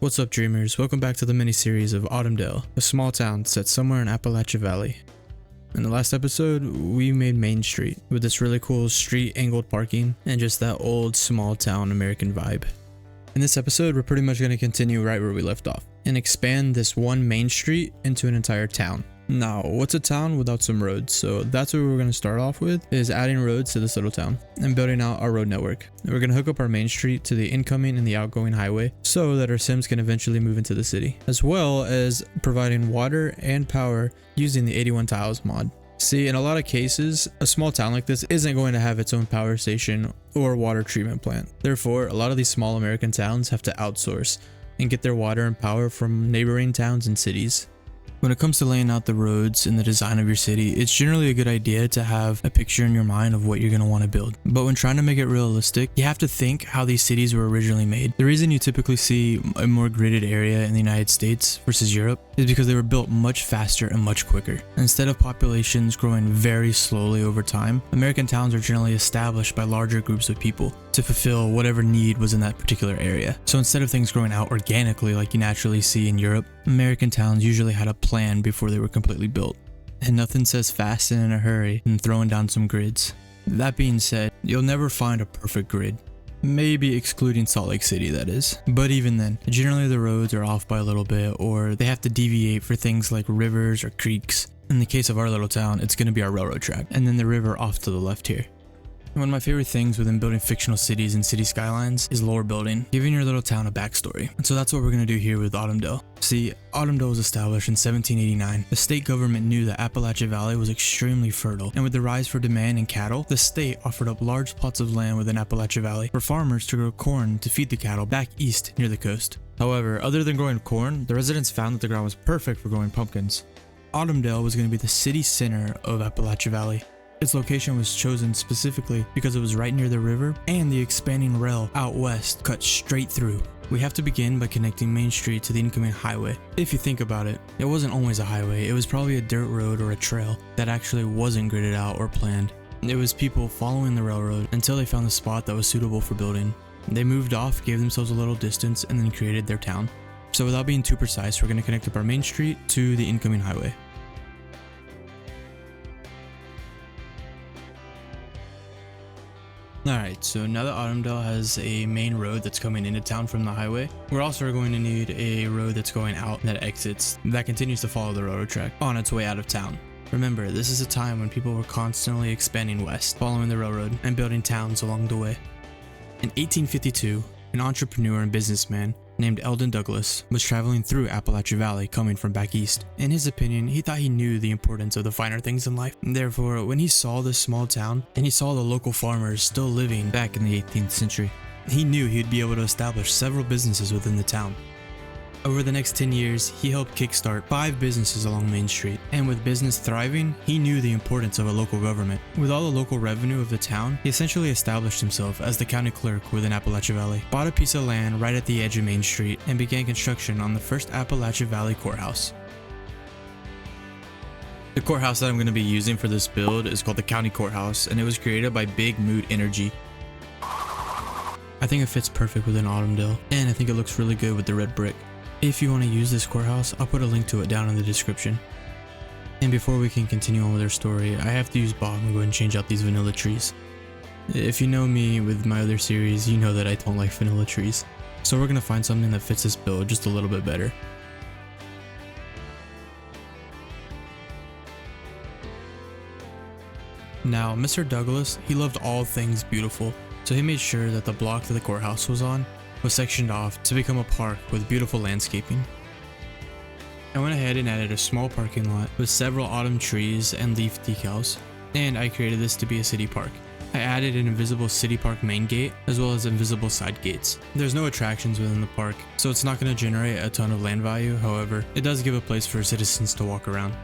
What's up, dreamers? Welcome back to the mini-series of Autumndale, a small town set somewhere in Appalachia Valley. In the last episode, we made Main Street with this really cool street angled parking and just that old small town American vibe. In this episode, we're pretty much going to continue right where we left off and expand this one main street into an entire town. Now, what's a town without some roads? So that's what we're going to start off with, is adding roads to this little town and building out our road network. We're going to hook up our main street to the incoming and the outgoing highway so that our Sims can eventually move into the city, as well as providing water and power using the 81 tiles mod. See, in a lot of cases, a small town like this isn't going to have its own power station or water treatment plant. Therefore, a lot of these small American towns have to outsource and get their water and power from neighboring towns and cities. When it comes to laying out the roads and the design of your city, it's generally a good idea to have a picture in your mind of what you're going to want to build. But when trying to make it realistic, you have to think how these cities were originally made. The reason you typically see a more gridded area in the United States versus Europe is because they were built much faster and much quicker. Instead of populations growing very slowly over time, American towns are generally established by larger groups of people to fulfill whatever need was in that particular area. So instead of things growing out organically like you naturally see in Europe, American towns usually had a plan before they were completely built. And nothing says fast and in a hurry than throwing down some grids. That being said, you'll never find a perfect grid. Maybe excluding Salt Lake City, that is. But even then, generally the roads are off by a little bit, or they have to deviate for things like rivers or creeks. In the case of our little town, it's going to be our railroad track, and then the river off to the left here. One of my favorite things within building fictional cities and city skylines is lore building, giving your little town a backstory. And so that's what we're going to do here with Autumndale. See, Autumndale was established in 1789. The state government knew that Appalachia Valley was extremely fertile, and with the rise for demand in cattle, the state offered up large plots of land within Appalachia Valley for farmers to grow corn to feed the cattle back east near the coast. However, other than growing corn, the residents found that the ground was perfect for growing pumpkins. Autumndale was going to be the city center of Appalachia Valley. Its location was chosen specifically because it was right near the river and the expanding rail out west cut straight through. We have to begin by connecting Main Street to the incoming highway. If you think about it, it wasn't always a highway, it was probably a dirt road or a trail that actually wasn't gridded out or planned. It was people following the railroad until they found a spot that was suitable for building. They moved off, gave themselves a little distance, and then created their town. So without being too precise, we're going to connect up our Main Street to the incoming highway. Alright, so now that Autumndale has a main road that's coming into town from the highway, we're also going to need a road that's going out that exits, that continues to follow the railroad track on its way out of town. Remember, this is a time when people were constantly expanding west, following the railroad, and building towns along the way. In 1852, an entrepreneur and businessman named Eldon Douglas was traveling through Appalachia Valley coming from back east. In his opinion, he thought he knew the importance of the finer things in life. Therefore, when he saw this small town and he saw the local farmers still living back in the 18th century, he knew he'd be able to establish several businesses within the town. Over the next 10 years, he helped kickstart 5 businesses along Main Street, and with business thriving, he knew the importance of a local government. With all the local revenue of the town, he essentially established himself as the county clerk within Appalachia Valley, bought a piece of land right at the edge of Main Street, and began construction on the first Appalachia Valley courthouse. The courthouse that I'm going to be using for this build is called the County Courthouse, and it was created by Big Mood Energy. I think it fits perfect within Autumndale, and I think it looks really good with the red brick. If you want to use this courthouse, I'll put a link to it down in the description. And before we can continue on with our story, I have to use Bob and go ahead and change out these vanilla trees. If you know me with my other series, you know that I don't like vanilla trees. So we're going to find something that fits this build just a little bit better. Now, Mr. Douglas, he loved all things beautiful, so he made sure that the block that the courthouse was on was sectioned off to become a park with beautiful landscaping. I went ahead and added a small parking lot with several autumn trees and leaf decals, and I created this to be a city park. I added an invisible city park main gate as well as invisible side gates. There's no attractions within the park, so it's not going to generate a ton of land value. However, it does give a place for citizens to walk around.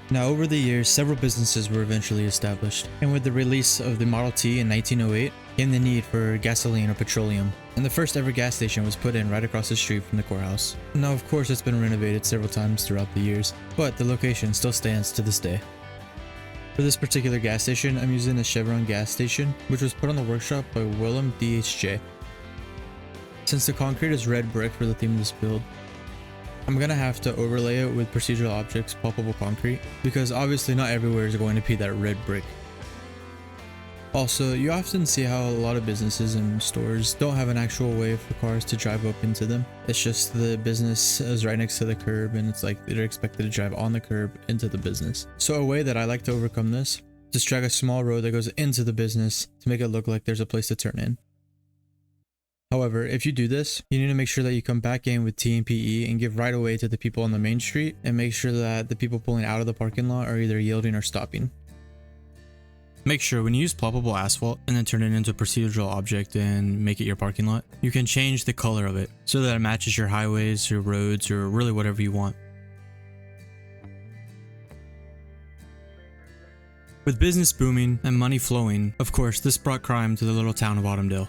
Now, over the years, several businesses were eventually established, and with the release of the Model T in 1908 came the need for gasoline or petroleum, and the first ever gas station was put in right across the street from the courthouse. Now, of course, it's been renovated several times throughout the years, but the location still stands to this day. For this particular gas station, I'm using the Chevron gas station, which was put on the workshop by Willem DHJ. Since the concrete is red brick for the theme of this build, I'm gonna have to overlay it with procedural objects pulpable concrete, because obviously not everywhere is going to be that red brick. Also, you often see how a lot of businesses and stores don't have an actual way for cars to drive up into them. It's just the business is right next to the curb, and it's like they're expected to drive on the curb into the business. So a way that I like to overcome this, just drag a small road that goes into the business to make it look like there's a place to turn in. However, if you do this, you need to make sure that you come back in with T and PE and give right of way to the people on the main street, and make sure that the people pulling out of the parking lot are either yielding or stopping. Make sure when you use ploppable asphalt and then turn it into a procedural object and make it your parking lot, you can change the color of it so that it matches your highways, your roads, or really whatever you want. With business booming and money flowing, of course, this brought crime to the little town of Autumndale.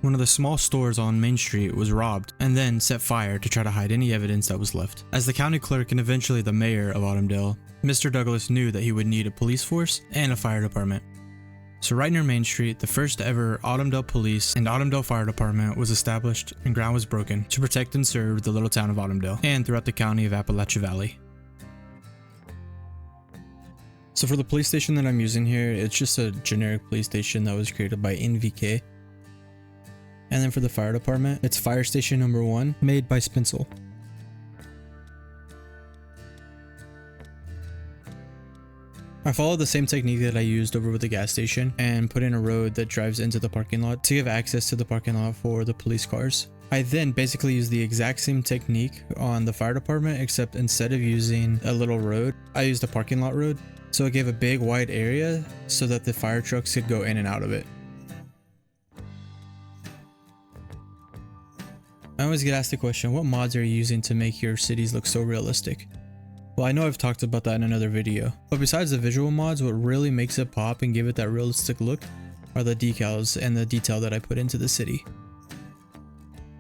One of the small stores on Main Street was robbed and then set fire to try to hide any evidence that was left. As the county clerk and eventually the mayor of Autumndale, Mr. Douglas knew that he would need a police force and a fire department. So right near Main Street, the first ever Autumndale Police and Autumndale Fire Department was established and ground was broken to protect and serve the little town of Autumndale and throughout the county of Appalachia Valley. So for the police station that I'm using here, it's just a generic police station that was created by NVK. And then for the fire department, it's Fire Station Number 1, made by Spinsel. I followed the same technique that I used over with the gas station and put in a road that drives into the parking lot to give access to the parking lot for the police cars. I then basically used the exact same technique on the fire department, except instead of using a little road, I used a parking lot road. So it gave a big wide area so that the fire trucks could go in and out of it. I always get asked the question, what mods are you using to make your cities look so realistic? Well, I know I've talked about that in another video, but besides the visual mods, what really makes it pop and give it that realistic look are the decals and the detail that I put into the city.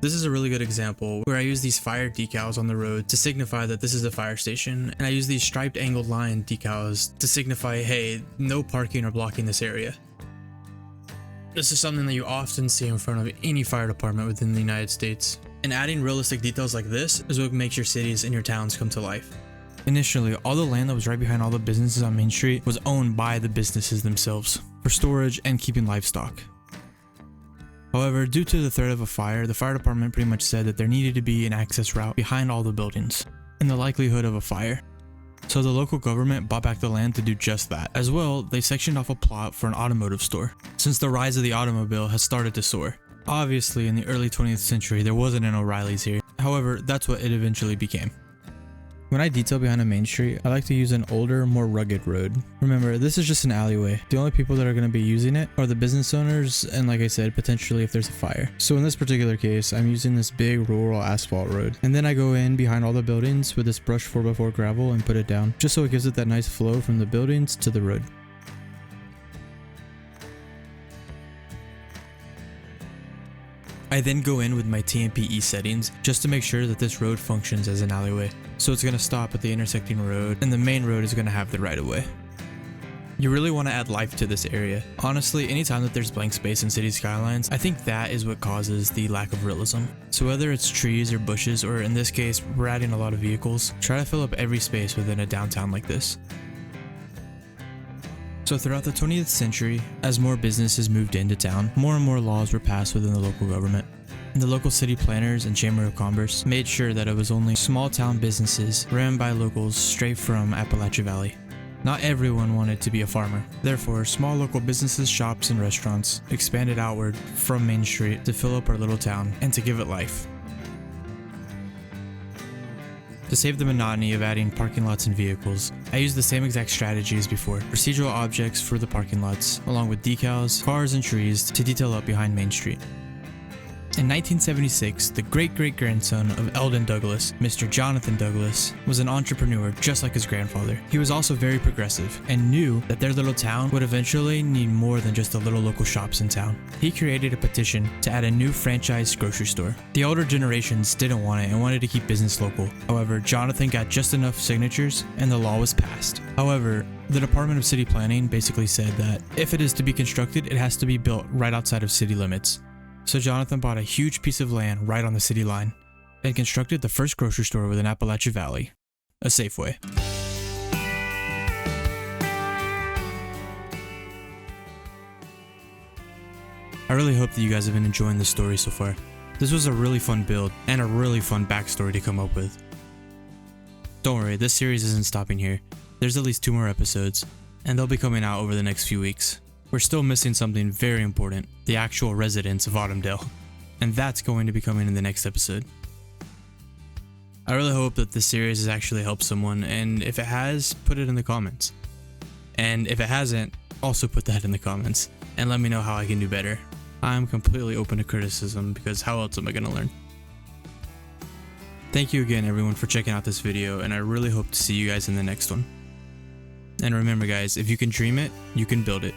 This is a really good example where I use these fire decals on the road to signify that this is a fire station, and I use these striped angled line decals to signify, hey, no parking or blocking this area. This is something that you often see in front of any fire department within the United States. And adding realistic details like this is what makes your cities and your towns come to life. Initially, all the land that was right behind all the businesses on Main Street was owned by the businesses themselves for storage and keeping livestock. However, due to the threat of a fire, the fire department pretty much said that there needed to be an access route behind all the buildings and the likelihood of a fire. So the local government bought back the land to do just that. As well, they sectioned off a plot for an automotive store, since the rise of the automobile has started to soar. Obviously, in the early 20th century, there wasn't an O'Reilly's here. However, that's what it eventually became. When I detail behind a main street, I like to use an older, more rugged road. Remember, this is just an alleyway. The only people that are going to be using it are the business owners and, like I said, potentially if there's a fire. So in this particular case, I'm using this big rural asphalt road. And then I go in behind all the buildings with this brushed 4x4 gravel and put it down, just so it gives it that nice flow from the buildings to the road. I then go in with my TMPE settings just to make sure that this road functions as an alleyway. So it's going to stop at the intersecting road and the main road is going to have the right of way. You really want to add life to this area. Honestly, anytime that there's blank space in Cities Skylines, I think that is what causes the lack of realism. So whether it's trees or bushes, or in this case, we're adding a lot of vehicles, try to fill up every space within a downtown like this. So throughout the 20th century, as more businesses moved into town, more and more laws were passed within the local government. And the local city planners and Chamber of Commerce made sure that it was only small town businesses ran by locals straight from Appalachia Valley. Not everyone wanted to be a farmer. Therefore, small local businesses, shops, and restaurants expanded outward from Main Street to fill up our little town and to give it life. To save the monotony of adding parking lots and vehicles, I used the same exact strategy as before. Procedural objects for the parking lots, along with decals, cars, and trees to detail up behind Main Street. In 1976, the great-great-grandson of Eldon Douglas, Mr. Jonathan Douglas, was an entrepreneur just like his grandfather. He was also very progressive and knew that their little town would eventually need more than just the little local shops in town. He created a petition to add a new franchise grocery store. The older generations didn't want it and wanted to keep business local. However, Jonathan got just enough signatures and the law was passed. However, the Department of City Planning basically said that if it is to be constructed, it has to be built right outside of city limits. So Jonathan bought a huge piece of land right on the city line and constructed the first grocery store within Appalachia Valley, a Safeway. I really hope that you guys have been enjoying this story so far. This was a really fun build and a really fun backstory to come up with. Don't worry, this series isn't stopping here. There's at least 2 more episodes, and they'll be coming out over the next few weeks. We're still missing something very important, the actual residents of Autumndale, and that's going to be coming in the next episode. I really hope that this series has actually helped someone, and if it has, put it in the comments. And if it hasn't, also put that in the comments, and let me know how I can do better. I'm completely open to criticism, because how else am I going to learn? Thank you again everyone for checking out this video, and I really hope to see you guys in the next one. And remember guys, if you can dream it, you can build it.